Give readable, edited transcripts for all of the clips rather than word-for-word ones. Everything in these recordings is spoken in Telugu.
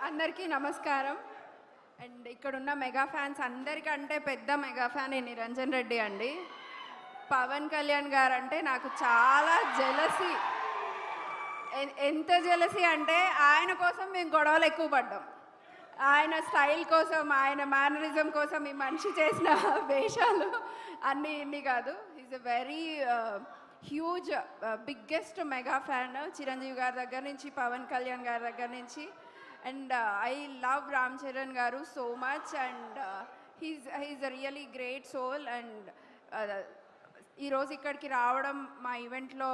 అందరికీ నమస్కారం. అండ్ ఇక్కడున్న మెగా ఫ్యాన్స్ అందరికంటే పెద్ద మెగా ఫ్యాన్ ఈ నిరంజన్ రెడ్డి అండి. పవన్ కళ్యాణ్ గారు అంటే నాకు చాలా జెలసీ. ఎంత జెలసీ అంటే ఆయన కోసం మేము గొడవలు ఎక్కువ పడ్డాం. ఆయన స్టైల్ కోసం, ఆయన మేనరిజం కోసం ఈ మనిషి చేసిన వేషాలు అన్నీ ఇన్ని కాదు. Is a very huge biggest mega fan. Chiranjeevi గారి దగ్గర నుంచి, పవన్ కళ్యాణ్ గారి దగ్గర నుంచి. And I love Ram Charan garu so much. And he's a really great soul. And ఈరోజు ఇక్కడికి రావడం, మా ఈవెంట్లో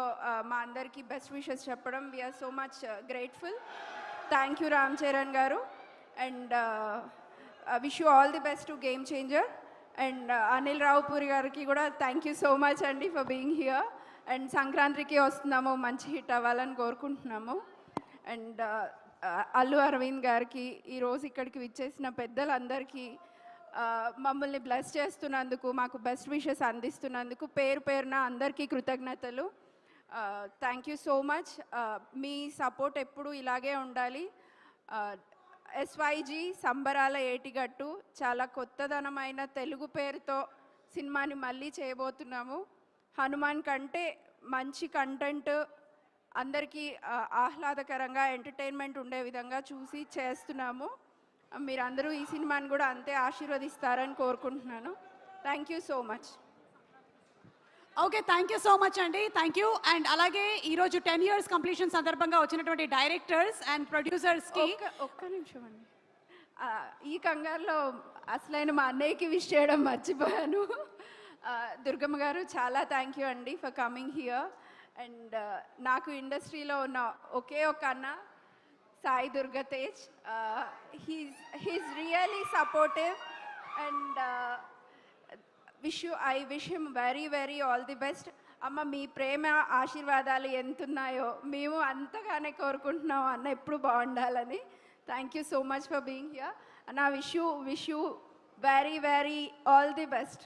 మా అందరికీ బెస్ట్ విషెస్ చెప్పడం, we're so much grateful. Thank you Ram Charan garu. And wish you all the best to Game Changer. And Anil Ravipudi గారికి కూడా థ్యాంక్ యూ సో మచ్ అండి ఫర్ బీయింగ్ హియర్. అండ్ సంక్రాంతికి వస్తున్నాము, మంచి హిట్ అవ్వాలని కోరుకుంటున్నాము. అండ్ అల్లు అరవింద్ గారికి, ఈరోజు ఇక్కడికి విచ్చేసిన పెద్దలందరికీ, మమ్మల్ని బ్లెస్ చేస్తున్నందుకు, మాకు బెస్ట్ విషెస్ అందిస్తున్నందుకు పేరు పేరున అందరికీ కృతజ్ఞతలు. Thank you so much. Me support ఎప్పుడు ఇలాగే ఉండాలి. ఎస్వైజీ సంబరాల ఏటిగట్టు చాలా కొత్తదనమైన తెలుగు పేరుతో సినిమాని మళ్ళీ చేయబోతున్నాము. హనుమాన్ కంటే మంచి కంటెంట్, అందరికీ ఆహ్లాదకరంగా ఎంటర్టైన్మెంట్ ఉండే విధంగా చూసి చేస్తున్నాము. మీరందరూ ఈ సినిమాని కూడా అంతే ఆశీర్వదిస్తారని కోరుకుంటున్నాను. Thank you so much. Okay, thank you so much అండి. Thank you. అండ్ అలాగే ఈరోజు 10 years కంప్లీషన్ సందర్భంగా వచ్చినటువంటి డైరెక్టర్స్ అండ్ ప్రొడ్యూసర్స్కి ఒక్క నిమిషం అండి. ఈ కంగారులో అసలైన మా అన్నయ్యకి విష్ చేయడం మర్చిపోయాను. దుర్గమ్మ గారు చాలా థ్యాంక్ యూ అండి ఫర్ కమింగ్ హియర్. అండ్ నాకు ఇండస్ట్రీలో ఉన్న ఒకే ఒక అన్న Sai Durgatej. He's really supportive. And I wish him very very all the best. అమ్మ, మీ ప్రేమ ఆశీర్వాదాలు ఎంతున్నాయో మేము అంతగానే కోరుకుంటున్నాం అన్న ఎప్పుడు బాగుండాలని. Thank you so much for being here అన్న. Wish you very very all the best.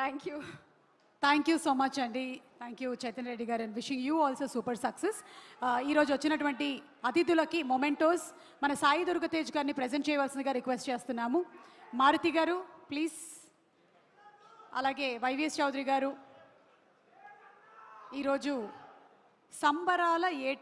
Thank you. Thank you so much అండి. Thank you Chaitanya Reddy garu. And wishing you also super success. ఈరోజు వచ్చినటువంటి అతిథులకి మొమెంటోస్ మన సాయి దుర్గతేజ్ గారిని ప్రజెంట్ చేయవలసిందిగా రిక్వెస్ట్ చేస్తున్నాము. మారుతి గారు ప్లీజ్. అలాగే వైవిఎస్ చౌదరి గారు. ఈరోజు సంబరాల